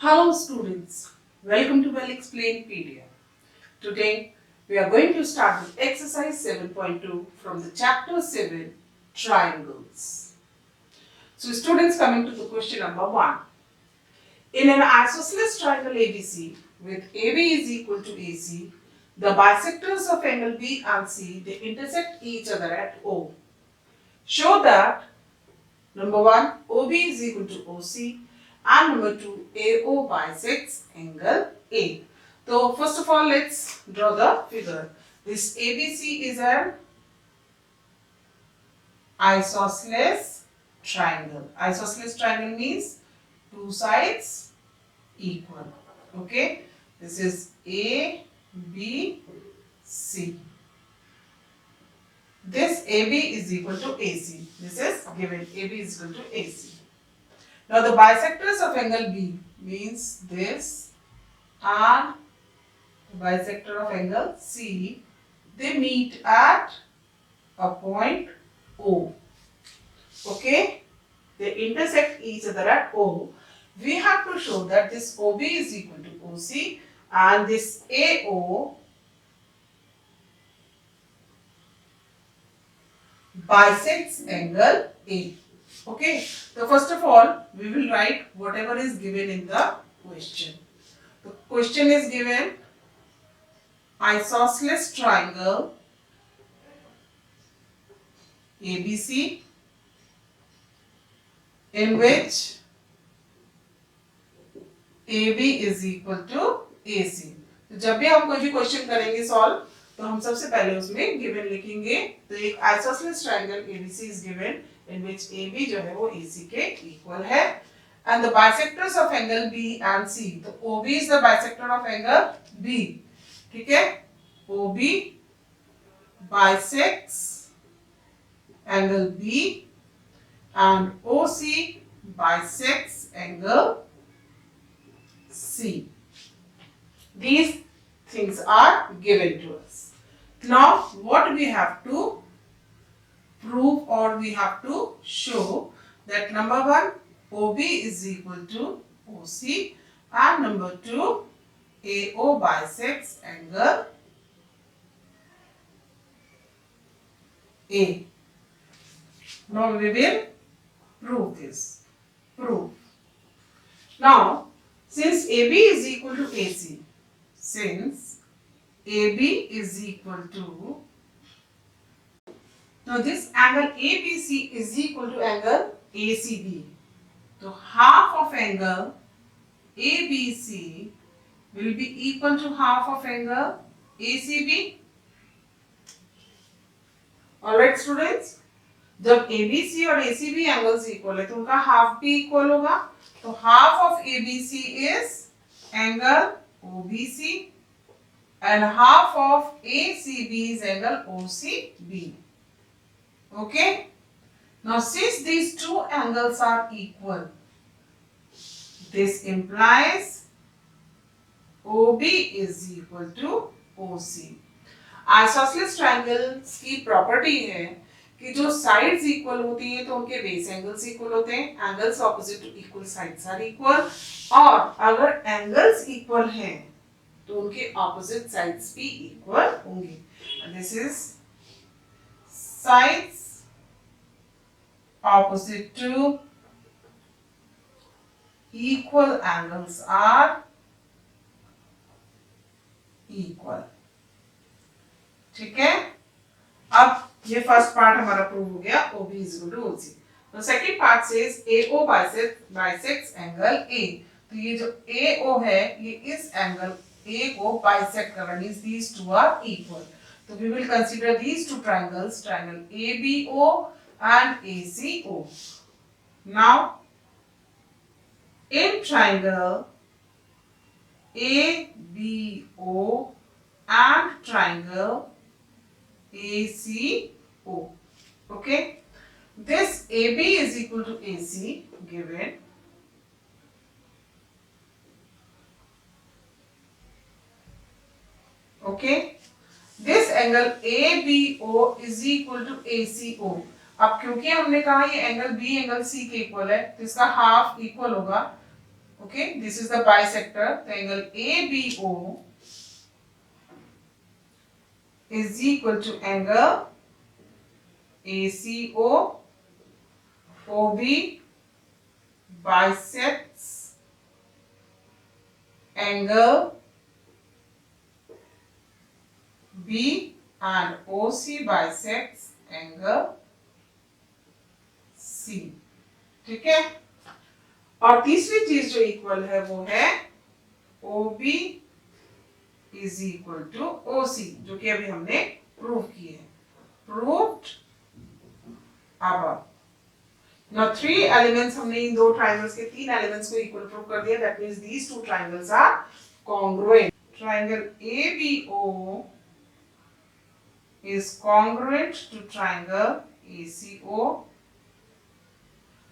Hello students, welcome to Well Explained PDF. Today we are going to start with exercise 7.2 from the chapter 7 Triangles. So students, coming to the question number 1. In an isosceles triangle ABC with AB is equal to AC, the bisectors of angle B and C, they intersect each other at O. Show that number 1, OB is equal to OC and number 2, AO bisects angle A. So first of all, let's draw the figure. This ABC is an isosceles triangle. Isosceles triangle means two sides equal. Okay, this is A, B, C. This AB is equal to AC. This is given. AB is equal to AC. Now the bisectors of angle B means this and the bisector of angle C, they meet at a point O. Okay, they intersect each other at O. We have to show that this OB is equal to OC and this AO bisects angle A. Okay, so first of all, we will write whatever is given in the question. The question is given isosceles triangle ABC in which AB is equal to AC. तो जब भी हम कोई भी question करेंगे solve तो हम सबसे पहले उसमें गिवन लिखेंगे. तो एक isosceles triangle ABC is given in which AB जो है वो AC के इक्वल है and the bisectors of angle B and C. तो OB is the bisector of angle B. ठीक है, OB bisects angle B and OC bisects angle C. These things are given to us. Now what we have to prove or we have to show that number 1, OB is equal to OC and number 2, AO bisects angle A. Now we will prove this. Prove. Now since AB is equal to AC, since AB is equal to, now this angle ABC is equal to angle ACB. So half of angle ABC will be equal to half of angle ACB. Alright students, जब ABC और ACB angles equal है तो उनका half भी equal होगा. तो half of ABC is angle OBC and half of ACB is angle OCB. Okay. Now since these two angles are equal, this implies OB is equal to OC. Isosceles triangles की property है कि जो sides equal होती हैं तो उनके base angles equal होते हैं. Angles opposite to equal sides are equal. और अगर एंगल्स इक्वल हैं तो उनके ऑपोजिट साइड्स भी इक्वल होंगे. This is sides opposite to equal angles are equal. ठीक है, अब ये फर्स्ट पार्ट हमारा प्रूव हो गया. OB is equal to OC. तो second part says AO bisects angle A. तो ये जो AO है ये इस एंगल A को bisect कर रहा है, means these two are equal. तो we will consider these two triangles, triangle ABO and ACO. Now in triangle ABO and triangle ACO, okay, this AB is equal to AC given, okay, this angle ABO is equal to ACO. अब क्योंकि हमने कहा ये angle B angle C के equal है तो इसका half equal होगा Okay, this is the bisector. The angle ABO is equal to angle ACO. OB bisects angle B and OC bisects angle C. ठीक है, और तीसरी चीज जो इक्वल है वो है OB is equal to OC, जो कि अभी हमने प्रूव की है. प्रूव्ड अब नाउ थ्री एलिमेंट्स, हमने इन दो ट्रायंगल्स के तीन एलिमेंट्स को इक्वल प्रूव कर दिया. That means these two triangles are congruent. Triangle ABO is congruent to triangle ACO.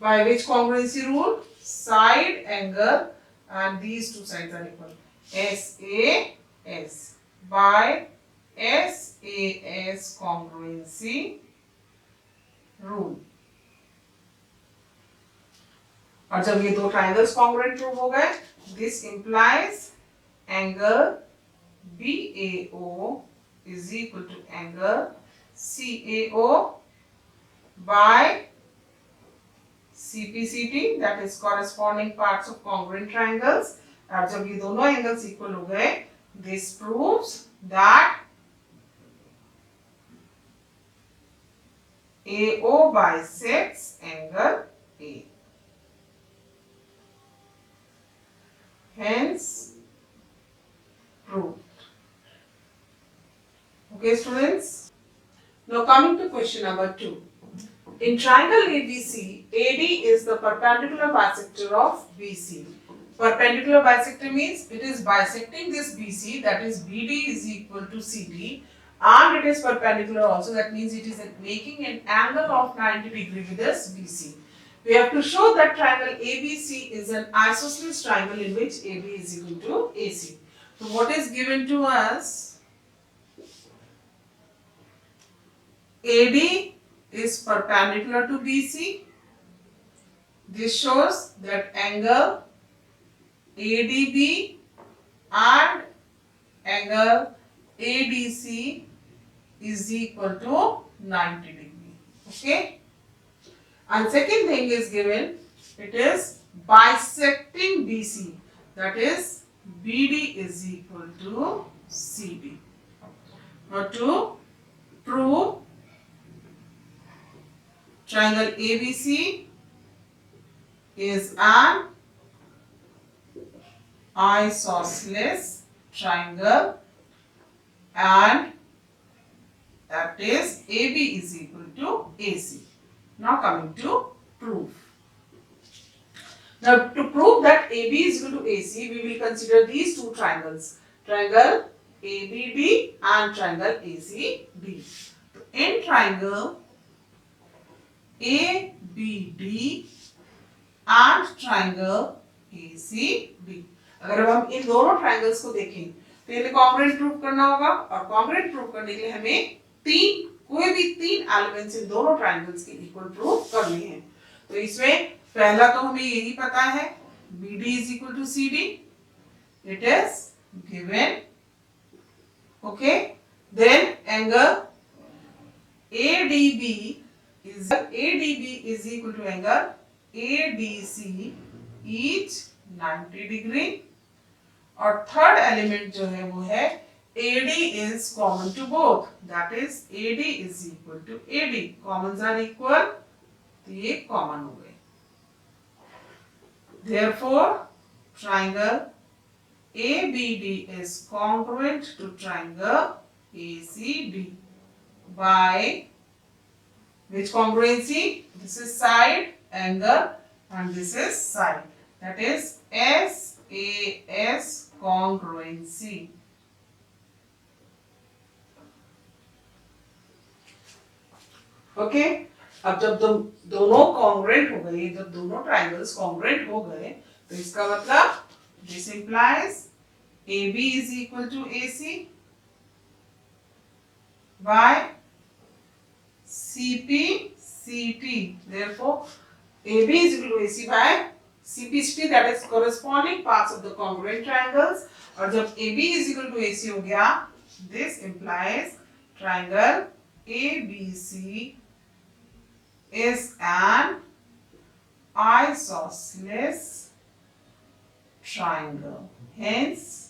By which congruency rule? Side angle and these two sides are equal. SAS. By SAS congruency rule. और जब ये दो triangles congruent prove हो गए, this implies angle BAO is equal to angle CAO by CPCT, that is corresponding parts of congruent triangles. और जब ये दोनों एंगल्स इक्वल हो गए, this proves that AO bisects angle A. Hence proved. Okay, students. Now coming to question number 2. In triangle ABC, AD is the perpendicular bisector of BC. Perpendicular bisector means it is bisecting this BC, that is BD is equal to CD, and it is perpendicular also, that means it is making an angle of 90 degree with this BC. We have to show that triangle ABC is an isosceles triangle in which AB is equal to AC. So what is given to us? AD is perpendicular to BC. This shows that angle ADB and angle ADC is equal to 90 degree. Okay. And second thing is given, it is bisecting BC, that is BD is equal to CD. Now to prove triangle ABC is an isosceles triangle and that is AB is equal to AC. Now coming to proof. Now to prove that AB is equal to AC, we will consider these two triangles, triangle ABD and triangle ACD. In triangle ABD and triangle ACD, अगर अब हम इन दोनों triangles को देखें तो इन्हें congruent prove करना होगा, और कॉन्ग्रुएंट प्रूव करने के लिए हमें कोई भी तीन एलिमेंट्स इन दोनों ट्रायंगल्स के इक्वल प्रूव करने हैं. तो इसमें पहला तो हमें यही पता है, BD is equal to CD. It is given. Okay. Then angle ADB is equal to angle ADC, each 90 degree. और थर्ड एलिमेंट जो है वो है AD is common to both, that is AD is equal to AD. Commons are equal, तो ये common हो गए. Therefore, triangle ABD is congruent to triangle ACD by which congruency? This is side angle and this is side, that is SAS congruency. Okay. अब जब दोनों congruent हो गए, जब दोनों ट्रायंगल्स कॉन्ग्रुएंट हो गए, तो इसका मतलब this implies AB is equal to AC by CP CT. Therefore AB is equal to AC by CP that is corresponding parts of the congruent triangles. और जब AB is equal to AC हो गया, this implies triangle ABC is an isosceles triangle. Hence